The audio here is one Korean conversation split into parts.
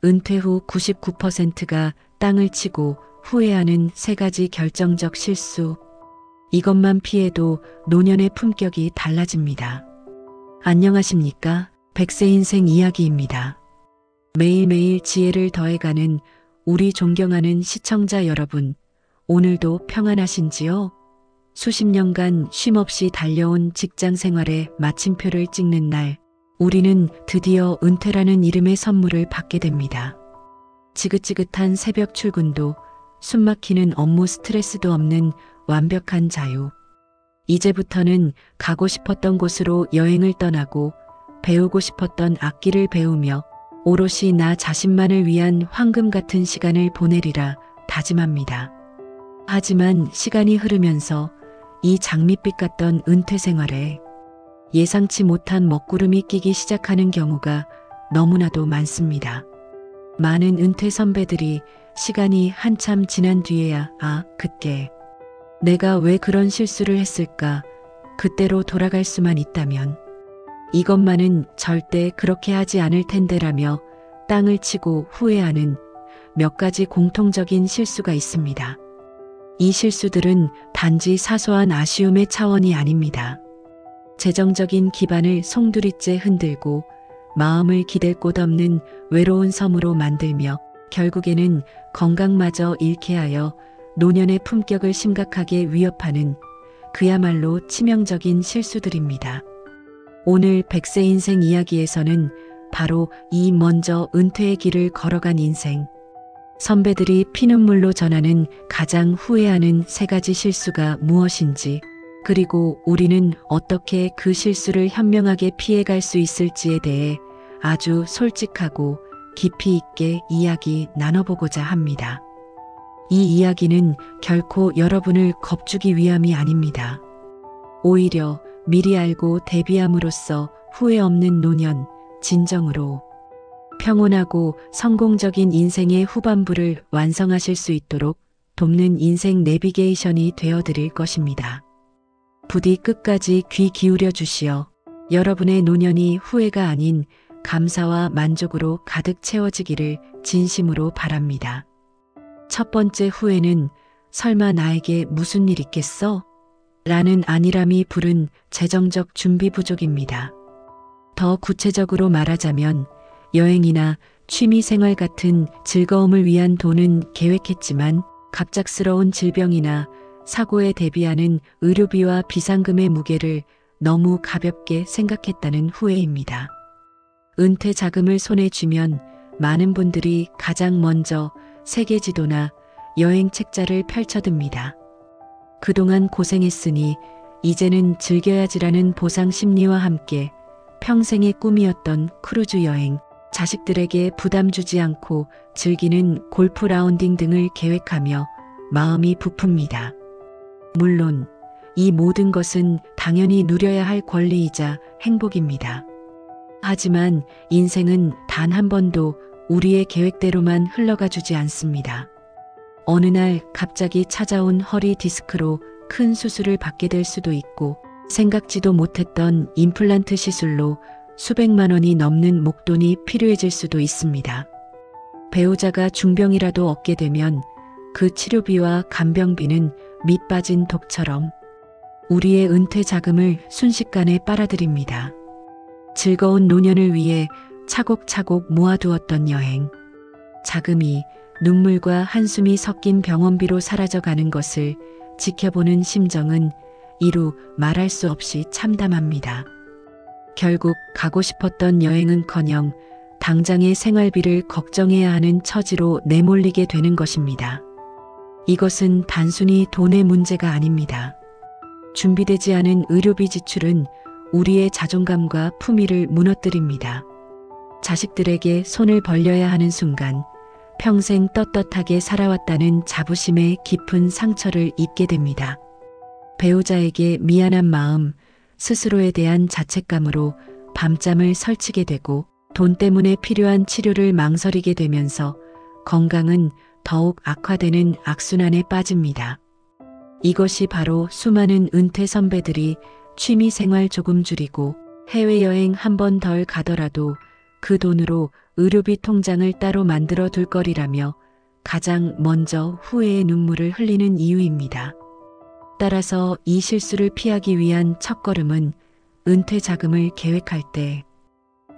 은퇴 후 99%가 땅을 치고 후회하는 세 가지 결정적 실수. 이것만 피해도 노년의 품격이 달라집니다. 안녕하십니까? 100세 인생 이야기입니다. 매일매일 지혜를 더해가는 우리 존경하는 시청자 여러분, 오늘도 평안하신지요? 수십 년간 쉼없이 달려온 직장 생활의 마침표를 찍는 날, 우리는 드디어 은퇴라는 이름의 선물을 받게 됩니다. 지긋지긋한 새벽 출근도 숨막히는 업무 스트레스도 없는 완벽한 자유. 이제부터는 가고 싶었던 곳으로 여행을 떠나고 배우고 싶었던 악기를 배우며 오롯이 나 자신만을 위한 황금 같은 시간을 보내리라 다짐합니다. 하지만 시간이 흐르면서 이 장밋빛 같던 은퇴 생활에 예상치 못한 먹구름이 끼기 시작하는 경우가 너무나도 많습니다. 많은 은퇴 선배들이 시간이 한참 지난 뒤에야 그때 내가 왜 그런 실수를 했을까, 그때로 돌아갈 수만 있다면 이것만은 절대 그렇게 하지 않을 텐데라며 땅을 치고 후회하는 몇 가지 공통적인 실수가 있습니다. 이 실수들은 단지 사소한 아쉬움의 차원이 아닙니다. 재정적인 기반을 송두리째 흔들고 마음을 기댈 곳 없는 외로운 섬으로 만들며 결국에는 건강마저 잃게 하여 노년의 품격을 심각하게 위협하는 그야말로 치명적인 실수들입니다. 오늘 100세 인생 이야기에서는 바로 이 먼저 은퇴의 길을 걸어간 인생, 선배들이 피눈물로 전하는 가장 후회하는 세 가지 실수가 무엇인지, 그리고 우리는 어떻게 그 실수를 현명하게 피해갈 수 있을지에 대해 아주 솔직하고 깊이 있게 이야기 나눠보고자 합니다. 이 이야기는 결코 여러분을 겁주기 위함이 아닙니다. 오히려 미리 알고 대비함으로써 후회 없는 노년, 진정으로 평온하고 성공적인 인생의 후반부를 완성하실 수 있도록 돕는 인생 내비게이션이 되어드릴 것입니다. 부디 끝까지 귀 기울여 주시어 여러분의 노년이 후회가 아닌 감사와 만족으로 가득 채워지기를 진심으로 바랍니다. 첫 번째 후회는 설마 나에게 무슨 일 있겠어? 라는 안일함이 부른 재정적 준비 부족입니다. 더 구체적으로 말하자면 여행이나 취미생활 같은 즐거움을 위한 돈은 계획했지만 갑작스러운 질병이나 사고에 대비하는 의료비와 비상금의 무게를 너무 가볍게 생각했다는 후회입니다. 은퇴 자금을 손에 쥐면 많은 분들이 가장 먼저 세계 지도나 여행 책자를 펼쳐듭니다. 그동안 고생했으니 이제는 즐겨야지라는 보상 심리와 함께 평생의 꿈이었던 크루즈 여행, 자식들에게 부담 주지 않고 즐기는 골프 라운딩 등을 계획하며 마음이 부풉니다. 물론 이 모든 것은 당연히 누려야 할 권리이자 행복입니다. 하지만 인생은 단 한 번도 우리의 계획대로만 흘러가 주지 않습니다. 어느 날 갑자기 찾아온 허리 디스크로 큰 수술을 받게 될 수도 있고 생각지도 못했던 임플란트 시술로 수백만 원이 넘는 목돈이 필요해질 수도 있습니다. 배우자가 중병이라도 얻게 되면 그 치료비와 간병비는 밑 빠진 독처럼 우리의 은퇴 자금을 순식간에 빨아들입니다. 즐거운 노년을 위해 차곡차곡 모아두었던 여행, 자금이 눈물과 한숨이 섞인 병원비로 사라져가는 것을 지켜보는 심정은 이루 말할 수 없이 참담합니다. 결국 가고 싶었던 여행은커녕 당장의 생활비를 걱정해야 하는 처지로 내몰리게 되는 것입니다. 이것은 단순히 돈의 문제가 아닙니다. 준비되지 않은 의료비 지출은 우리의 자존감과 품위를 무너뜨립니다. 자식들에게 손을 벌려야 하는 순간 평생 떳떳하게 살아왔다는 자부심에 깊은 상처를 입게 됩니다. 배우자에게 미안한 마음, 스스로에 대한 자책감으로 밤잠을 설치게 되고 돈 때문에 필요한 치료를 망설이게 되면서 건강은 더욱 악화되는 악순환에 빠집니다. 이것이 바로 수많은 은퇴 선배들이 취미 생활 조금 줄이고 해외여행 한 번 덜 가더라도 그 돈으로 의료비 통장을 따로 만들어 둘 거리라며 가장 먼저 후회의 눈물을 흘리는 이유입니다. 따라서 이 실수를 피하기 위한 첫걸음은 은퇴 자금을 계획할 때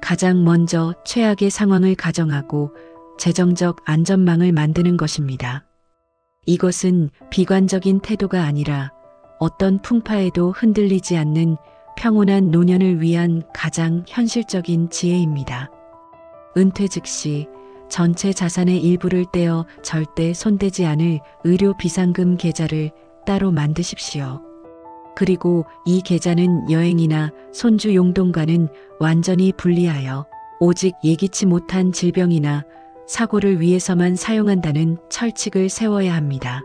가장 먼저 최악의 상황을 가정하고 재정적 안전망을 만드는 것입니다. 이것은 비관적인 태도가 아니라 어떤 풍파에도 흔들리지 않는 평온한 노년을 위한 가장 현실적인 지혜입니다. 은퇴 즉시 전체 자산의 일부를 떼어 절대 손대지 않을 의료 비상금 계좌를 따로 만드십시오. 그리고 이 계좌는 여행이나 손주 용돈과는 완전히 분리하여 오직 예기치 못한 질병이나 사고를 위해서만 사용한다는 철칙을 세워야 합니다.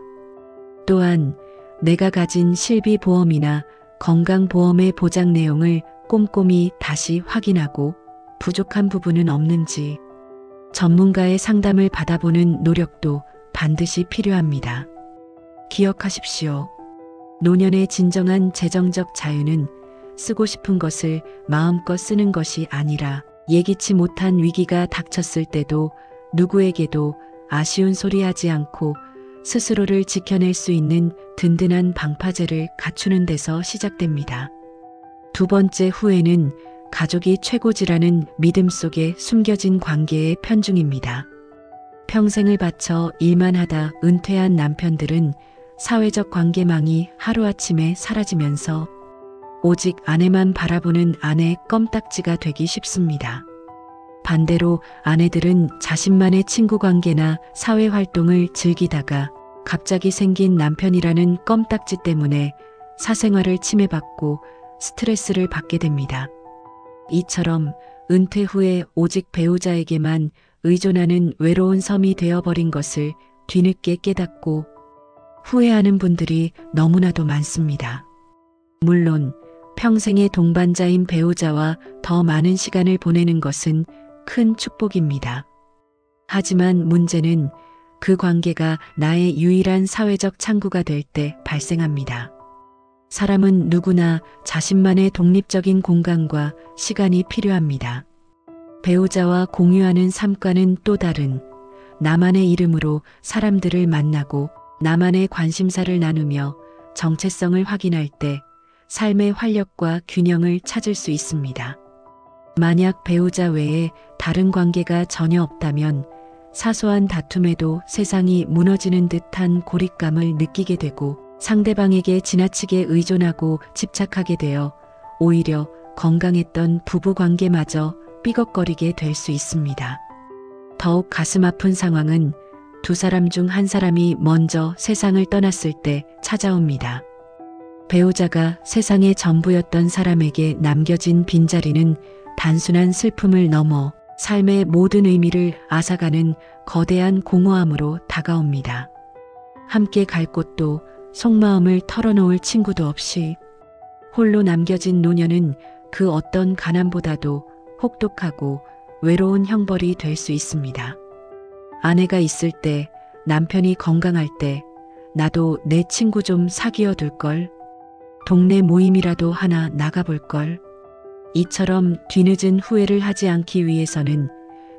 또한 내가 가진 실비보험이나 건강보험의 보장 내용을 꼼꼼히 다시 확인하고 부족한 부분은 없는지 전문가의 상담을 받아보는 노력도 반드시 필요합니다. 기억하십시오. 노년의 진정한 재정적 자유는 쓰고 싶은 것을 마음껏 쓰는 것이 아니라 예기치 못한 위기가 닥쳤을 때도 누구에게도 아쉬운 소리 하지 않고 스스로를 지켜낼 수 있는 든든한 방파제를 갖추는 데서 시작됩니다. 두 번째 후회는 가족이 최고지라는 믿음 속에 숨겨진 관계의 편중입니다. 평생을 바쳐 일만 하다 은퇴한 남편들은 사회적 관계망이 하루아침에 사라지면서 오직 아내만 바라보는 아내 껌딱지가 되기 쉽습니다. 반대로 아내들은 자신만의 친구 관계나 사회 활동을 즐기다가 갑자기 생긴 남편이라는 껌딱지 때문에 사생활을 침해받고 스트레스를 받게 됩니다. 이처럼 은퇴 후에 오직 배우자에게만 의존하는 외로운 섬이 되어버린 것을 뒤늦게 깨닫고 후회하는 분들이 너무나도 많습니다. 물론 평생의 동반자인 배우자와 더 많은 시간을 보내는 것은 큰 축복입니다. 하지만 문제는 그 관계가 나의 유일한 사회적 창구가 될 때 발생합니다. 사람은 누구나 자신만의 독립적인 공간과 시간이 필요합니다. 배우자와 공유하는 삶과는 또 다른 나만의 이름으로 사람들을 만나고 나만의 관심사를 나누며 정체성을 확인할 때 삶의 활력과 균형을 찾을 수 있습니다. 만약 배우자 외에 다른 관계가 전혀 없다면 사소한 다툼에도 세상이 무너지는 듯한 고립감을 느끼게 되고 상대방에게 지나치게 의존하고 집착하게 되어 오히려 건강했던 부부 관계마저 삐걱거리게 될 수 있습니다. 더욱 가슴 아픈 상황은 두 사람 중 한 사람이 먼저 세상을 떠났을 때 찾아옵니다. 배우자가 세상의 전부였던 사람에게 남겨진 빈자리는 단순한 슬픔을 넘어 삶의 모든 의미를 앗아가는 거대한 공허함으로 다가옵니다. 함께 갈 곳도 속마음을 털어놓을 친구도 없이 홀로 남겨진 노년은 그 어떤 가난보다도 혹독하고 외로운 형벌이 될 수 있습니다. 아내가 있을 때, 남편이 건강할 때 나도 내 친구 좀 사귀어 둘걸, 동네 모임이라도 하나 나가볼걸. 이처럼 뒤늦은 후회를 하지 않기 위해서는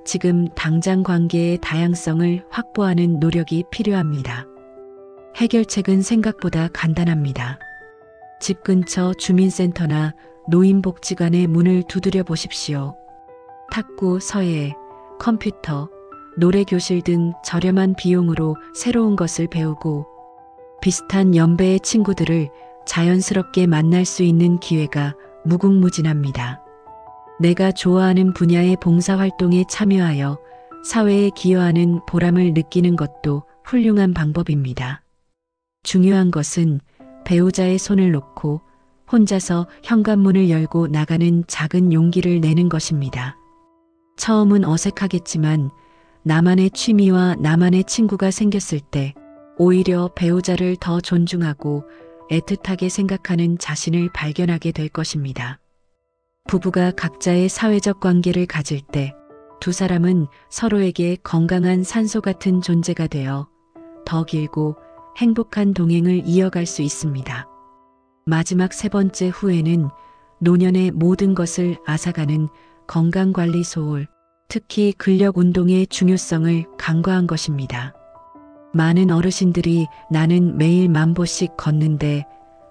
지금 당장 관계의 다양성을 확보하는 노력이 필요합니다. 해결책은 생각보다 간단합니다. 집 근처 주민센터나 노인복지관의 문을 두드려 보십시오. 탁구, 서예, 컴퓨터, 노래교실 등 저렴한 비용으로 새로운 것을 배우고 비슷한 연배의 친구들을 자연스럽게 만날 수 있는 기회가 무궁무진합니다. 내가 좋아하는 분야의 봉사활동에 참여하여 사회에 기여하는 보람을 느끼는 것도 훌륭한 방법입니다. 중요한 것은 배우자의 손을 놓고 혼자서 현관문을 열고 나가는 작은 용기를 내는 것입니다. 처음은 어색하겠지만 나만의 취미와 나만의 친구가 생겼을 때 오히려 배우자를 더 존중하고 애틋하게 생각하는 자신을 발견하게 될 것입니다. 부부가 각자의 사회적 관계를 가질 때 두 사람은 서로에게 건강한 산소 같은 존재가 되어 더 길고 행복한 동행을 이어갈 수 있습니다. 마지막 세 번째 후회는 노년의 모든 것을 앗아가는 건강관리 소홀, 특히 근력 운동의 중요성을 간과한 것입니다. 많은 어르신들이 나는 매일 10,000보씩 걷는데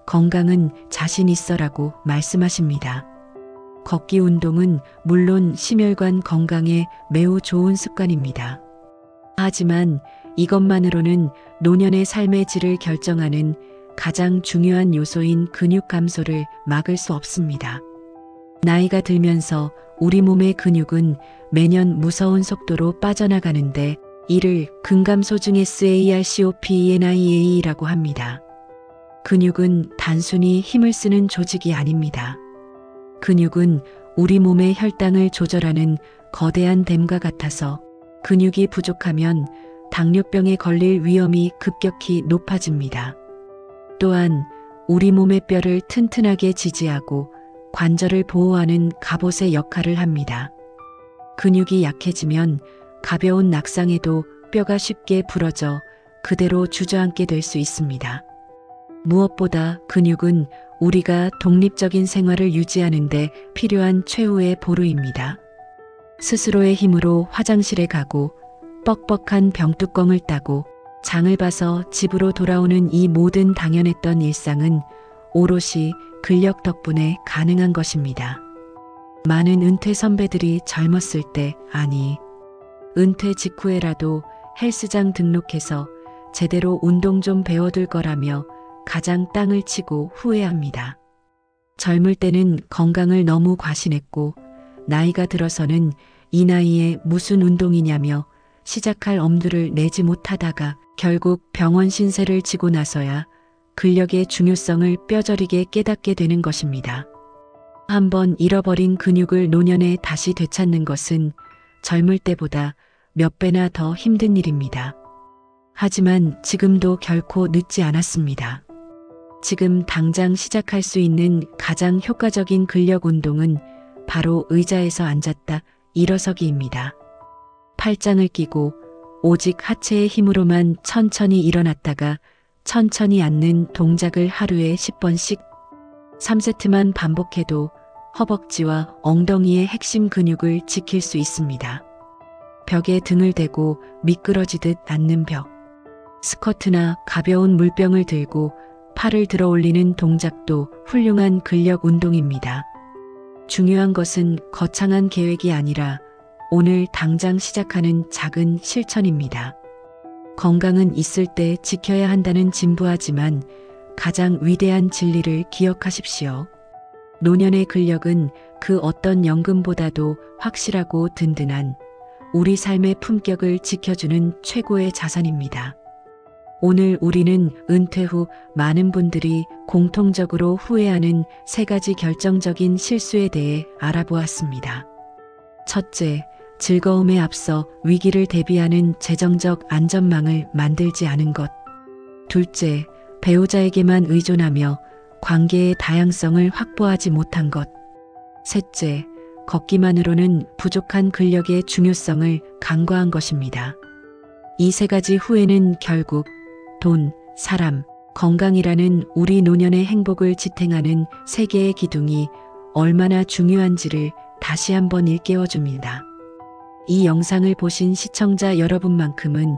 건강은 자신 있어라고 말씀하십니다. 걷기 운동은 물론 심혈관 건강에 매우 좋은 습관입니다. 하지만 이것만으로는 노년의 삶의 질을 결정하는 가장 중요한 요소인 근육 감소를 막을 수 없습니다. 나이가 들면서 우리 몸의 근육은 매년 무서운 속도로 빠져나가는데 이를 근감소증 SARCOPENIA라고 합니다. 근육은 단순히 힘을 쓰는 조직이 아닙니다. 근육은 우리 몸의 혈당을 조절하는 거대한 댐과 같아서 근육이 부족하면 당뇨병에 걸릴 위험이 급격히 높아집니다. 또한 우리 몸의 뼈를 튼튼하게 지지하고 관절을 보호하는 갑옷의 역할을 합니다. 근육이 약해지면 가벼운 낙상에도 뼈가 쉽게 부러져 그대로 주저앉게 될 수 있습니다. 무엇보다 근육은 우리가 독립적인 생활을 유지하는 데 필요한 최후의 보루입니다. 스스로의 힘으로 화장실에 가고 뻑뻑한 병뚜껑을 따고 장을 봐서 집으로 돌아오는 이 모든 당연했던 일상은 오롯이 근력 덕분에 가능한 것입니다. 많은 은퇴 선배들이 젊었을 때, 아니, 은퇴 직후에라도 헬스장 등록해서 제대로 운동 좀 배워둘 거라며 가장 땅을 치고 후회합니다. 젊을 때는 건강을 너무 과신했고 나이가 들어서는 이 나이에 무슨 운동이냐며 시작할 엄두를 내지 못하다가 결국 병원 신세를 지고 나서야 근력의 중요성을 뼈저리게 깨닫게 되는 것입니다. 한번 잃어버린 근육을 노년에 다시 되찾는 것은 젊을 때보다 몇 배나 더 힘든 일입니다. 하지만 지금도 결코 늦지 않았습니다. 지금 당장 시작할 수 있는 가장 효과적인 근력 운동은 바로 의자에서 앉았다 일어서기입니다. 팔짱을 끼고 오직 하체의 힘으로만 천천히 일어났다가 천천히 앉는 동작을 하루에 10번씩 3세트만 반복해도 허벅지와 엉덩이의 핵심 근육을 지킬 수 있습니다. 벽에 등을 대고 미끄러지듯 앉는 벽. 스쿼트나 가벼운 물병을 들고 팔을 들어 올리는 동작도 훌륭한 근력 운동입니다. 중요한 것은 거창한 계획이 아니라 오늘 당장 시작하는 작은 실천입니다. 건강은 있을 때 지켜야 한다는 진부하지만 가장 위대한 진리를 기억하십시오. 노년의 근력은 그 어떤 연금보다도 확실하고 든든한 우리 삶의 품격을 지켜주는 최고의 자산입니다. 오늘 우리는 은퇴 후 많은 분들이 공통적으로 후회하는 3가지 결정적인 실수에 대해 알아보았습니다. 첫째, 즐거움에 앞서 위기를 대비하는 재정적 안전망을 만들지 않은 것. 둘째, 배우자에게만 의존하며 관계의 다양성을 확보하지 못한 것. 셋째, 걷기만으로는 부족한 근력의 중요성을 간과한 것입니다. 이 3가지 후회는 결국 돈, 사람, 건강이라는 우리 노년의 행복을 지탱하는 3개의 기둥이 얼마나 중요한지를 다시 한번 일깨워줍니다. 이 영상을 보신 시청자 여러분만큼은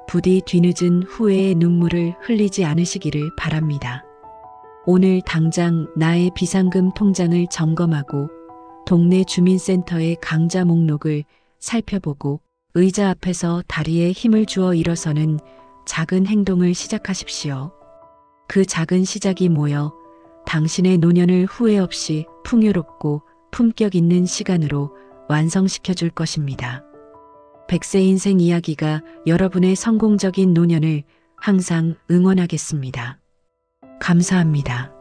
부디 뒤늦은 후회의 눈물을 흘리지 않으시기를 바랍니다. 오늘 당장 나의 비상금 통장을 점검하고 동네 주민센터의 강좌 목록을 살펴보고 의자 앞에서 다리에 힘을 주어 일어서는 작은 행동을 시작하십시오. 그 작은 시작이 모여 당신의 노년을 후회 없이 풍요롭고 품격 있는 시간으로 완성시켜 줄 것입니다. 100세 인생 이야기가 여러분의 성공적인 노년을 항상 응원하겠습니다. 감사합니다.